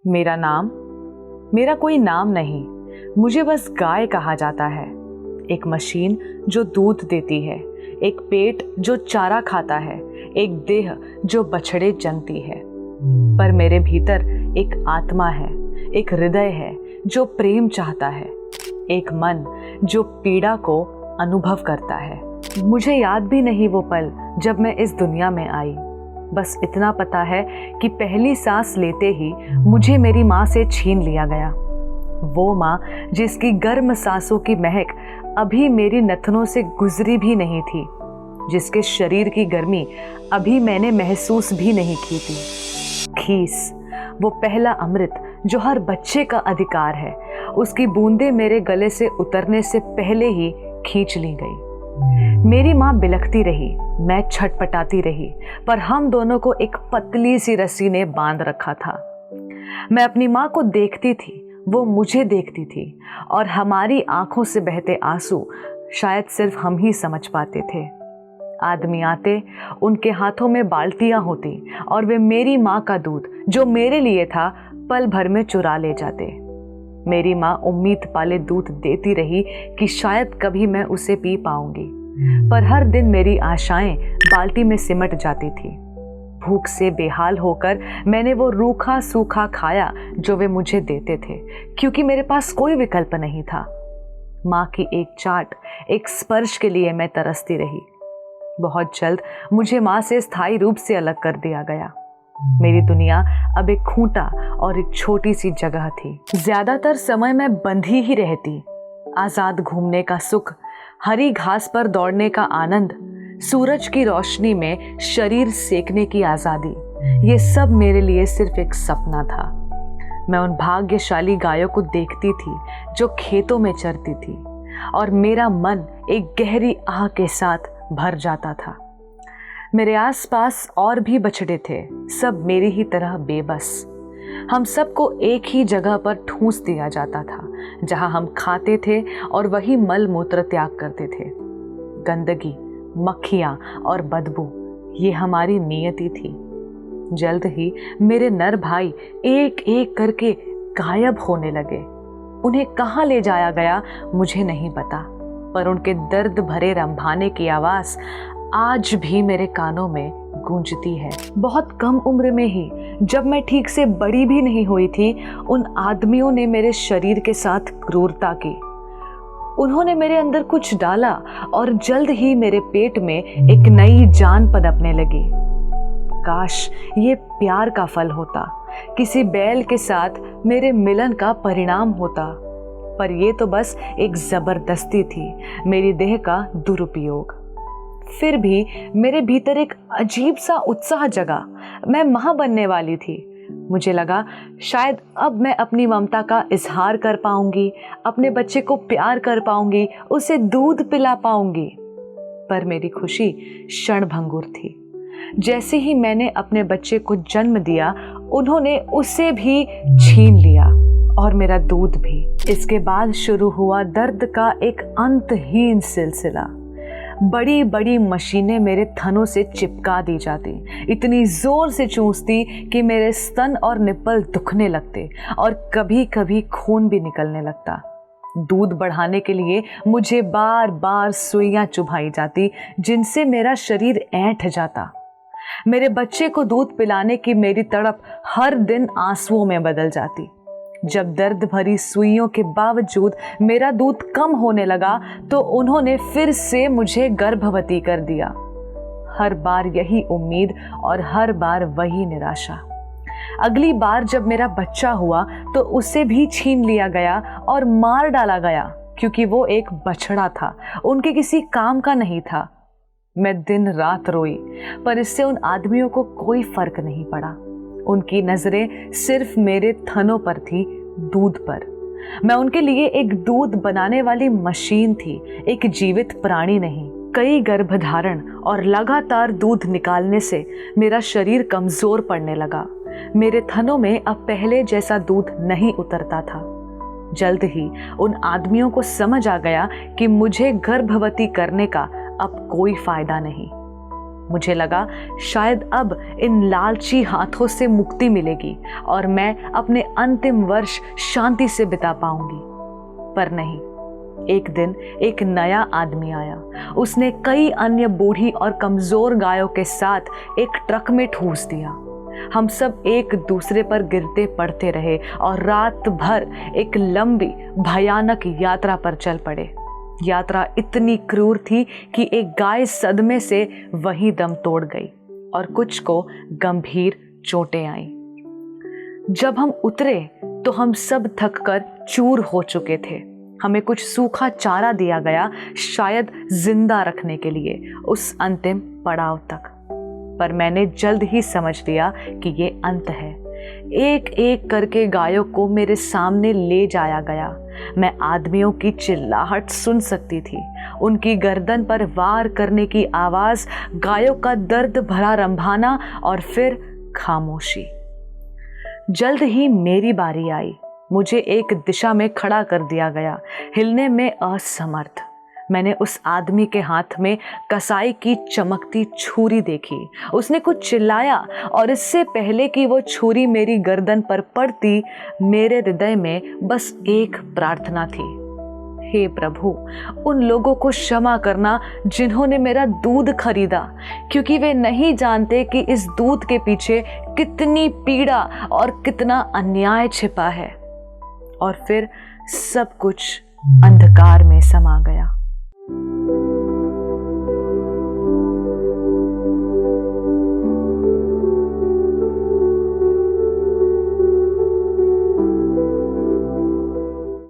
मेरा नाम, मेरा कोई नाम नहीं, मुझे बस गाय कहा जाता है। एक मशीन जो दूध देती है, एक पेट जो चारा खाता है, एक देह जो बछड़े जनती है। पर मेरे भीतर एक आत्मा है, एक हृदय है जो प्रेम चाहता है, एक मन जो पीड़ा को अनुभव करता है। मुझे याद भी नहीं वो पल जब मैं इस दुनिया में आई। बस इतना पता है कि पहली सांस लेते ही मुझे मेरी माँ से छीन लिया गया। वो माँ जिसकी गर्म सांसों की महक अभी मेरी नथनों से गुजरी भी नहीं थी, जिसके शरीर की गर्मी अभी मैंने महसूस भी नहीं की थी। खीस, वो पहला अमृत जो हर बच्चे का अधिकार है, उसकी बूंदें मेरे गले से उतरने से पहले ही खींच ली गई। मेरी माँ बिलखती रही, मैं छटपटाती रही, पर हम दोनों को एक पतली सी रस्सी ने बांध रखा था। मैं अपनी माँ को देखती थी, वो मुझे देखती थी, और हमारी आंखों से बहते आंसू शायद सिर्फ हम ही समझ पाते थे। आदमी आते, उनके हाथों में बाल्टियां होती और वे मेरी माँ का दूध जो मेरे लिए था पल भर में चुरा ले जाते। मेरी माँ उम्मीद पाले दूध देती रही कि शायद कभी मैं उसे पी पाऊंगी, पर हर दिन मेरी आशाएं बाल्टी में सिमट जाती थी। भूख से बेहाल होकर मैंने वो रूखा सूखा खाया जो वे मुझे देते थे, क्योंकि मेरे पास कोई विकल्प नहीं था। माँ की एक चाट, एक स्पर्श के लिए मैं तरसती रही। बहुत जल्द मुझे माँ से स्थायी रूप से अलग कर दिया गया। मेरी दुनिया अब एक खूंटा और एक छोटी सी जगह थी। ज्यादातर समय मैं बंधी ही रहती। आजाद घूमने का सुख, हरी घास पर दौड़ने का आनंद, सूरज की रोशनी में शरीर सेकने की आजादी, ये सब मेरे लिए सिर्फ एक सपना था। मैं उन भाग्यशाली गायों को देखती थी जो खेतों में चरती थी, और मेरा मन एक गहरी आह के साथ भर जाता था। मेरे आसपास और भी बछड़े थे, सब मेरी ही तरह बेबस। हम सबको एक ही जगह पर ठूंस दिया जाता था, जहां हम खाते थे और वही मल मूत्र त्याग करते थे। गंदगी, मक्खियां और बदबू, ये हमारी नियति थी। जल्द ही मेरे नर भाई एक एक करके गायब होने लगे। उन्हें कहाँ ले जाया गया मुझे नहीं पता, पर उनके दर्द भरे रंभाने की आवाज आज भी मेरे कानों में गूंजती है। बहुत कम उम्र में ही, जब मैं ठीक से बड़ी भी नहीं हुई थी, उन आदमियों ने मेरे शरीर के साथ क्रूरता की। उन्होंने मेरे अंदर कुछ डाला और जल्द ही मेरे पेट में एक नई जान पनपने लगी। काश ये प्यार का फल होता, किसी बैल के साथ मेरे मिलन का परिणाम होता, पर ये तो बस एक जबरदस्ती थी, मेरी देह का दुरुपयोग। फिर भी मेरे भीतर एक अजीब सा उत्साह जगा। मैं मां बनने वाली थी। मुझे लगा शायद अब मैं अपनी ममता का इजहार कर पाऊंगी, अपने बच्चे को प्यार कर पाऊंगी, उसे दूध पिला पाऊंगी। पर मेरी खुशी क्षणभंगुर थी। जैसे ही मैंने अपने बच्चे को जन्म दिया, उन्होंने उसे भी छीन लिया और मेरा दूध भी। इसके बाद शुरू हुआ दर्द का एक अंतहीन सिलसिला। बड़ी बड़ी मशीनें मेरे थनों से चिपका दी जाती, इतनी जोर से चूसती कि मेरे स्तन और निप्पल दुखने लगते और कभी कभी खून भी निकलने लगता। दूध बढ़ाने के लिए मुझे बार बार सुइयां चुभाई जाती, जिनसे मेरा ऐंठ जाता। मेरे बच्चे को दूध पिलाने की मेरी तड़प हर दिन आंसुओं में बदल जाती। जब दर्द भरी सुइयों के बावजूद मेरा दूध कम होने लगा, तो उन्होंने फिर से मुझे गर्भवती कर दिया। हर बार यही उम्मीद और हर बार वही निराशा। अगली बार जब मेरा बच्चा हुआ, तो उसे भी छीन लिया गया और मार डाला गया, क्योंकि वो एक बछड़ा था, उनके किसी काम का नहीं था। मैं दिन रात रोई, पर इससे उन आदमियों को कोई फर्क नहीं पड़ा। उनकी नजरें सिर्फ मेरे थनों पर थी, दूध पर। मैं उनके लिए एक दूध बनाने वाली मशीन थी, एक जीवित प्राणी नहीं। कई गर्भधारण और लगातार दूध निकालने से मेरा शरीर कमजोर पड़ने लगा। मेरे थनों में अब पहले जैसा दूध नहीं उतरता था। जल्द ही उन आदमियों को समझ आ गया कि मुझे गर्भवती करने का अब कोई फायदा नहीं। मुझे लगा शायद अब इन लालची हाथों से मुक्ति मिलेगी और मैं अपने अंतिम वर्ष शांति से बिता पाऊंगी। पर नहीं, एक दिन एक नया आदमी आया। उसने कई अन्य बूढ़ी और कमजोर गायों के साथ एक ट्रक में ठूस दिया। हम सब एक दूसरे पर गिरते पड़ते रहे और रात भर एक लंबी भयानक यात्रा पर चल पड़े। यात्रा इतनी क्रूर थी कि एक गाय सदमे से वहीं दम तोड़ गई और कुछ को गंभीर चोटें आईं। जब हम उतरे तो हम सब थककर चूर हो चुके थे। हमें कुछ सूखा चारा दिया गया, शायद जिंदा रखने के लिए उस अंतिम पड़ाव तक। पर मैंने जल्द ही समझ लिया कि ये अंत है। एक एक करके गायों को मेरे सामने ले जाया गया। मैं आदमियों की चिल्लाहट सुन सकती थी, उनकी गर्दन पर वार करने की आवाज, गायों का दर्द भरा रंभाना और फिर खामोशी। जल्द ही मेरी बारी आई। मुझे एक दिशा में खड़ा कर दिया गया, हिलने में असमर्थ। मैंने उस आदमी के हाथ में कसाई की चमकती छुरी देखी। उसने कुछ चिल्लाया और इससे पहले कि वो छुरी मेरी गर्दन पर पड़ती, मेरे हृदय में बस एक प्रार्थना थी, हे प्रभु, उन लोगों को क्षमा करना जिन्होंने मेरा दूध खरीदा, क्योंकि वे नहीं जानते कि इस दूध के पीछे कितनी पीड़ा और कितना अन्याय छिपा है। और फिर सब कुछ अंधकार में समा गया।